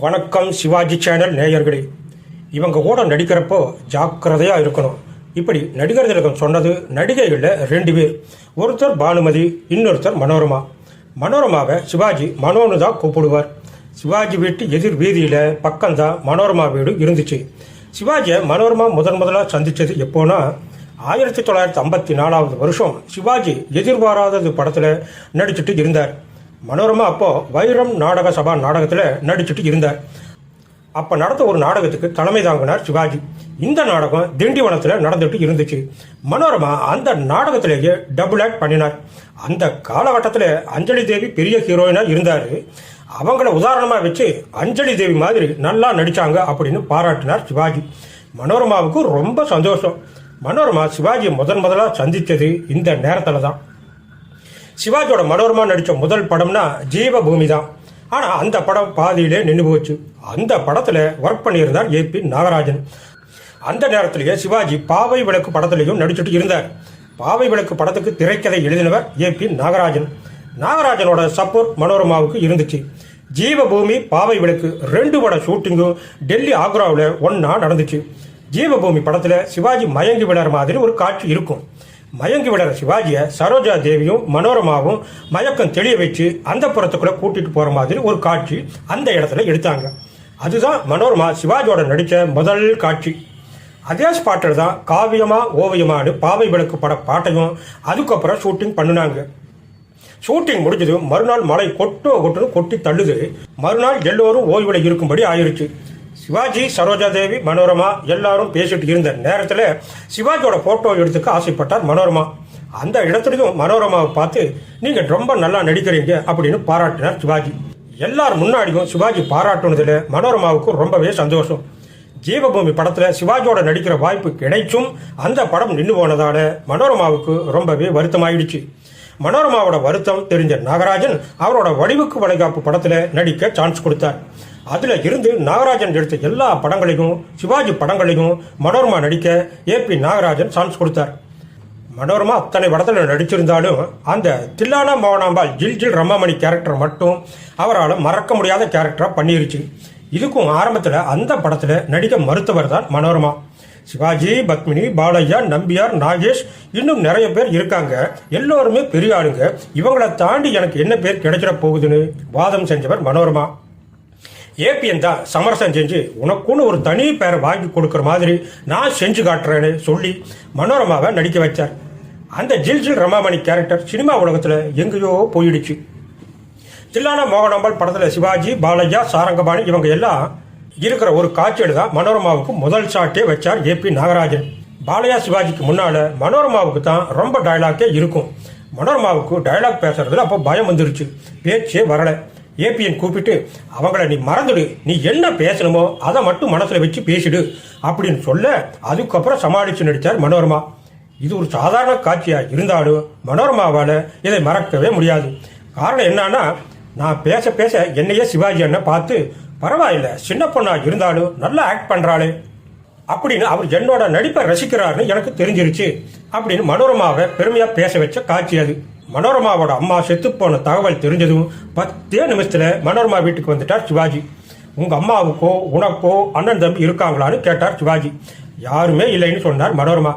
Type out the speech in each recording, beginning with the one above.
வணக்கம் சிவாஜி சேனல் நேயர்களே. இவங்க கூட நடிக்கிறப்போ ஜாக்கிரதையாக இருக்கணும். இப்படி நடிகர் திலகம் சொன்னது நடிகைகளில் 2 பேர். ஒருத்தர் பானுமதி, இன்னொருத்தர் மனோரமா. மனோரமாவை சிவாஜி மனோன்னு தான் கூப்பிடுவார். சிவாஜி வீட்டு எதிர் வீதியில் பக்கம்தான் மனோரமா வீடு இருந்துச்சு. சிவாஜியை மனோரமா முதலாக சந்தித்தது எப்போனா 1954 வருஷம் சிவாஜி எதிர்பாராதது படத்தில் நடிச்சுட்டு இருந்தார். மனோரமா அப்போ வைரம் நாடக சபா நாடகத்தில் நடிச்சுட்டு இருந்தார். அப்போ நடந்த ஒரு நாடகத்துக்கு தலைமை தாங்கினார் சிவாஜி. இந்த நாடகம் திண்டிவனத்தில் நடந்துட்டு இருந்துச்சு. மனோரமா அந்த நாடகத்திலேயே டபுள் ஆக்ட் பண்ணினார். அந்த காலகட்டத்தில் அஞ்சலி தேவி பெரிய ஹீரோயினாக இருந்தார். அவங்கள உதாரணமாக வச்சு அஞ்சலி தேவி மாதிரி நல்லா நடித்தாங்க அப்படின்னு பாராட்டினார் சிவாஜி. மனோரமாவுக்கு ரொம்ப சந்தோஷம். மனோரமா சிவாஜியை முதலாக சந்தித்தது இந்த நேரத்தில் தான். சிவாஜியோட மனோரமா நடித்த முதல் படம்னா ஜீவபூமி தான். ஆனால் அந்த படம் பாதியிலே நின்று போச்சு. அந்த படத்தில் ஒர்க் பண்ணியிருந்தார் ஏபி நாகராஜன். அந்த நேரத்திலேயே சிவாஜி பாவை விளக்கு படத்திலையும் நடிச்சுட்டு இருந்தார். பாவை விளக்கு படத்துக்கு திரைக்கதை எழுதினவர் ஏபி நாகராஜன். நாகராஜனோட சப்போர்ட் மனோரமாவுக்கு இருந்துச்சு. ஜீவபூமி, பாவை விளக்கு 2 பட ஷூட்டிங்கும் டெல்லி, ஆக்ராவில் ஒன்றா நடந்துச்சு. ஜீவபூமி படத்தில் சிவாஜி மயங்கி விடுற மாதிரி ஒரு காட்சி இருக்கும். மயங்கி விடுற சிவாஜியை சரோஜா தேவியும் மனோரமாவும் மயக்கம் தெளிய வச்சு அந்த புறத்துக்குள்ள கூட்டிட்டு போற மாதிரி ஒரு காட்சி அந்த இடத்துல எடுத்தாங்க. அதுதான் மனோரமா சிவாஜியோட நடித்த முதல் காட்சி. அதே ஸ்பாட்டில் தான் காவியமா ஓவியமானு பாவை விளக்கு பட பாட்டையும் அதுக்கப்புறம் ஷூட்டிங் பண்ணினாங்க. ஷூட்டிங் முடிஞ்சது மறுநாள் மழை கொட்டுன்னு கொட்டி தள்ளுது. மறுநாள் எல்லோரும் ஓய்வில் இருக்கும்படி ஆயிருச்சு. சிவாஜி, சரோஜா தேவி, மனோரமா எல்லாரும் பேசிட்டு இருந்த நேரத்தில் சிவாஜியோட போட்டோ எடுத்துக்க ஆசைப்பட்டார் மனோரமா. அந்த இடத்துலையும் மனோரமாவை பார்த்து நீங்கள் ரொம்ப நல்லா நடிக்கிறீங்க அப்படின்னு பாராட்டினார் சிவாஜி. எல்லார் முன்னாடியும் சிவாஜி பாராட்டுனதில் மனோரமாவுக்கு ரொம்பவே சந்தோஷம். ஜீவபூமி படத்தில் சிவாஜியோட நடிக்கிற வாய்ப்பு கிடைச்சும் அந்த படம் நின்று போனதால மனோரமாவுக்கு ரொம்பவே வருத்தமாயிடுச்சு. மனோரமாவோட வருத்தம் தெரிஞ்ச நாகராஜன் அவரோட வடிவுக்கு வளைகாப்பு படத்தில் நடிக்க சான்ஸ் கொடுத்தார். அதில் இருந்து நாகராஜன் எடுத்த எல்லா படங்களையும், சிவாஜி படங்களையும் மனோரமா நடிக்க ஏபி நாகராஜன் சான்ஸ் கொடுத்தார். மனோரமா அத்தனை படத்தில் நடிச்சிருந்தாலும் அந்த தில்லானா மோகனாம்பாள் ஜில் ரமாமணி கேரக்டர் மட்டும் அவரால் மறக்க முடியாத கேரக்டராக பண்ணிருச்சு. இதுக்கும் ஆரம்பத்தில் அந்த படத்தில் நடிக்க மறுத்தவர் தான் மனோரமா. சிவாஜி, பத்மினி, பாலையா, நம்பியார், நாகேஷ், இன்னும் நிறைய பேர் இருக்காங்க. எல்லோருமே பெரிய ஆளுங்க. இவங்களை தாண்டி எனக்கு என்ன பேர் கிடைச்சிட போகுதுன்னு வாதம் செஞ்சவர் மனோரமா. ஏபிஎன் தான் சமரசம் செஞ்சு உனக்குன்னு ஒரு தனி பேரை வாங்கி கொடுக்குற மாதிரி நான் செஞ்சு காட்டுறேன்னு சொல்லி மனோரமாவை நடிக்க வச்சார். அந்த ஜில் ரமாமணி கேரக்டர் சினிமா உலகத்தில் எங்கேயோ போயிடுச்சு. தில்லானா மோகனாம்பாள் படத்தில் சிவாஜி, பாலையா, சாரங்கபாணி இவங்க எல்லாம் இருக்கிற ஒரு காட்சியில் தான் மனோரமாவுக்கு முதல் ஷாட்டே வச்சார் ஏபி நாகராஜன். பாலையா, சிவாஜிக்கு முன்னால் மனோரமாவுக்கு தான் ரொம்ப டைலாக்கே இருக்கும். மனோரமாவுக்கு டைலாக் பேசுறதுல அப்போ பயம் வந்துருச்சு. பேச்சே வரலை. ஏபிஎன் கூப்பிட்டு அவங்கள நீ மறந்துடு, நீ என்ன பேசணுமோ அதை மட்டும் மனசில் வச்சு பேசிடு அப்படின்னு சொல்ல அதுக்கப்புறம் சமாளித்து நடித்தார் மனோரமா. இது ஒரு சாதாரண காட்சியாக இருந்தாலும் மனோரமாவால் இதை மறக்கவே முடியாது. காரணம் என்னன்னா, நான் பேச பேச என்னையே சிவாஜி அண்ணன் பார்த்து பரவாயில்ல, சின்ன பொண்ணா இருந்தாலும் நல்லா ஆக்ட் பண்ணுறாளே அப்படின்னு அவர் என்னோட நடிப்பை ரசிக்கிறாருன்னு எனக்கு தெரிஞ்சிருச்சு அப்படின்னு மனோரமாவை பெருமையாக பேச வச்ச காட்சி அது. மனோரமாவோட அம்மா செத்து போன தகவல் தெரிஞ்சதும் 10 நிமிஷத்துல மனோரமா வீட்டுக்கு வந்துட்டார் சிவாஜி. உங்க அம்மாவுக்கோ உனக்கோ அண்ணன் தம்பி இருக்காங்களான்னு கேட்டார் சிவாஜி. யாருமே இல்லைன்னு சொன்னார் மனோரமா.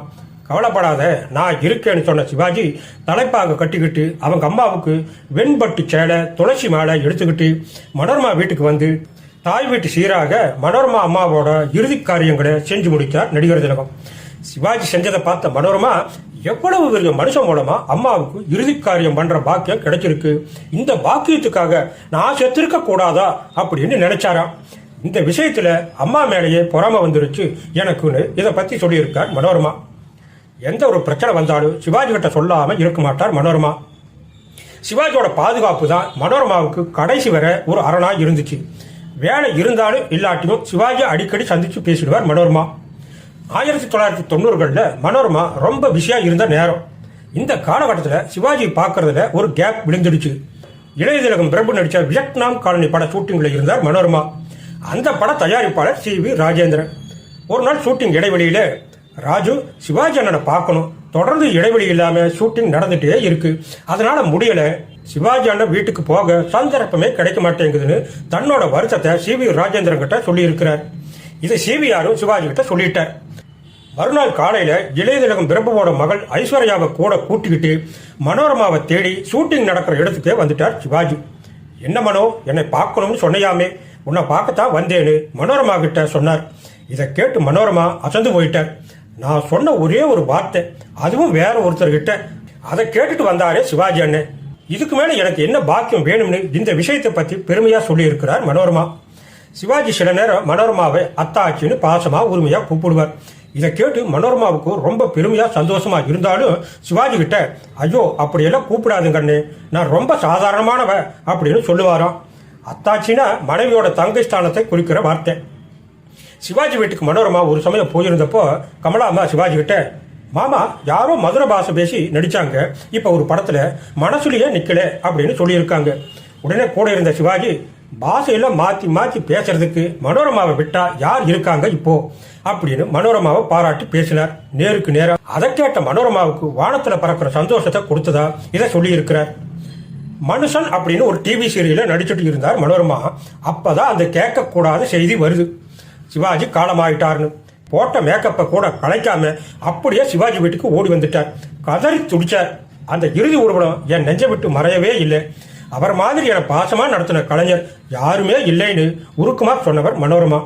கவலைப்படாத, நான் இருக்கேன்னு சொன்ன சிவாஜி தலைப்பாக கட்டிக்கிட்டு அவங்க அம்மாவுக்கு வெண்பட்டு சேலை, துளசி மாலை எடுத்துக்கிட்டு மனோரமா வீட்டுக்கு வந்து தாய் வீட்டு சீராக மனோரமா அம்மாவோட இறுதி காரியங்களை செஞ்சு முடித்தார் நடிகர் திலகம். சிவாஜி செஞ்சதை பார்த்த மனோரமா எவ்வளவு பெரிய மனுஷன் மூலமா அம்மாவுக்கு இறுதி காரியம் பண்ற பாக்கியம் கிடைச்சிருக்கு, இந்த பாக்கியத்துக்காக நான் செத்திருக்க கூடாதா அப்படின்னு நினைச்சாராம். இந்த விஷயத்துல அம்மா மேலேயே பொறாம வந்துருச்சு எனக்குன்னு இதை பத்தி சொல்லியிருக்கார் மனோரமா. எந்த ஒரு பிரச்சனை வந்தாலும் சிவாஜி கிட்ட சொல்லாம இருக்க மாட்டார் மனோரமா. சிவாஜியோட பாதுகாப்பு தான் மனோரமாவுக்கு கடைசி வரை ஒரு அரணா இருந்துச்சு. வேலை இருந்தாலும் இல்லாட்டியும் சிவாஜி அடிக்கடி சந்திச்சு பேசிடுவார் மனோரமா. 1990களில் மனோரமா ரொம்ப பிஸியாக இருந்த நேரம். இந்த காலகட்டத்தில் சிவாஜி பார்க்கறதுல ஒரு கேப் விழுந்துடுச்சு. இளைய திலகம் பிரபு நடித்த வியட்நாம் காலனி பட ஷூட்டிங்கில் இருந்தார் மனோரமா. அந்த பட தயாரிப்பாளர் CV ராஜேந்திரன். ஒரு நாள் ஷூட்டிங் இடைவெளியில் ராஜு, சிவாஜி அண்ணனை பார்க்கணும், தொடர்ந்து இடைவெளி இல்லாம ஷூட்டிங் நடந்துட்டே இருக்கு. அதனால முடியல. சிவாஜி அண்ணன் வீட்டுக்கு போக சந்தர்ப்பமே கிடைக்க மாட்டேங்குதுன்னு தன்னோட வருத்தத்தை சிவி ராஜேந்திரன் கிட்ட சொல்லி இருக்கிறார். இதை சிவிஆரும் சிவாஜி கிட்ட சொல்லிட்டார். மறுநாள் காலையில இளையதிலகம் பிரபுவோட மகள் ஐஸ்வர்யாவை கூட கூட்டிக்கிட்டு மனோரமாவை தேடி ஷூட்டிங் நடக்கிற இடத்துக்கே வந்துட்டார் சிவாஜி. என்ன மனோ, என்னை பார்க்கணும்னு சொன்னையாமே, உன்னை பார்க்கத்தான் வந்தேன்னு மனோரமா கிட்ட சொன்னார். இதை கேட்டு மனோரமா அசந்து போயிட்டார். நான் சொன்ன ஒரே ஒரு வார்த்தை, அதுவும் வேற ஒருத்தர்கிட்ட. அதை கேட்டுட்டு வந்தாரே சிவாஜி அண்ணன். இதுக்கு மேல எனக்கு என்ன பாக்கியம் வேணும்னு இந்த விஷயத்தை பத்தி பெருமையா சொல்லி இருக்கிறார் மனோரமா. சிவாஜி சில நேரம் மனோரமாவை அத்தாச்சின்னு பாசமா உரிமையா கூப்பிடுவார். இதை கேட்டு மனோரமாவுக்கு ரொம்ப பெருமையா சந்தோஷமா இருந்தாலும் சிவாஜி கிட்ட ஐயோ அப்படியெல்லாம் கூப்பிடாதுங்கண்ணே, நான் ரொம்ப சாதாரணமானவ அப்படின்னு சொல்லுவாராம். அத்தாச்சின்னா மனைவியோட தங்கை ஸ்தானத்தை குறிக்கிற வார்த்தை. சிவாஜி வீட்டுக்கு மனோரமா ஒரு சமயம் போயிருந்தப்போ கமலாம்மா சிவாஜி கிட்ட, மாமா யாரோ மதுரை பாஷை பேசி நடிச்சாங்க, இப்ப ஒரு படத்துல மனசுலயே நிக்கல அப்படின்னு சொல்லியிருக்காங்க. உடனே கூட இருந்த சிவாஜி, பாஷையெல்லாம் மாத்தி மாத்தி பேசுறதுக்கு மனோரமாவை விட்டா யார் இருக்காங்க இப்போ அப்படின்னு மனோரமாவை பாராட்டி பேசினார் நேருக்கு நேரம். அதை கேட்ட மனோரமாவுக்கு வானத்துல பறக்கிற சந்தோஷத்தை கொடுத்ததா இதை சொல்லி இருக்கிறார். மனுஷன் அப்படின்னு ஒரு டிவி சீரியல நடிச்சுட்டு இருந்தார் மனோரமா. அப்பதான் அந்த கேட்கக்கூடாத செய்தி வருது, சிவாஜி காலமாயிட்டார்னு. போட்ட மேக்கப்பை கூட கலைக்காம அப்படியே சிவாஜி வீட்டுக்கு ஓடி வந்துட்டார். கதறி துடிச்சார். அந்த இறுதி ஊர்வலம் என் நெஞ்சை விட்டு மறையவே இல்லை. அவர் மாதிரி என பாசமா நடத்தின கலைஞர் யாருமே இல்லைன்னு உருக்குமா சொன்னவர் மனோரமா.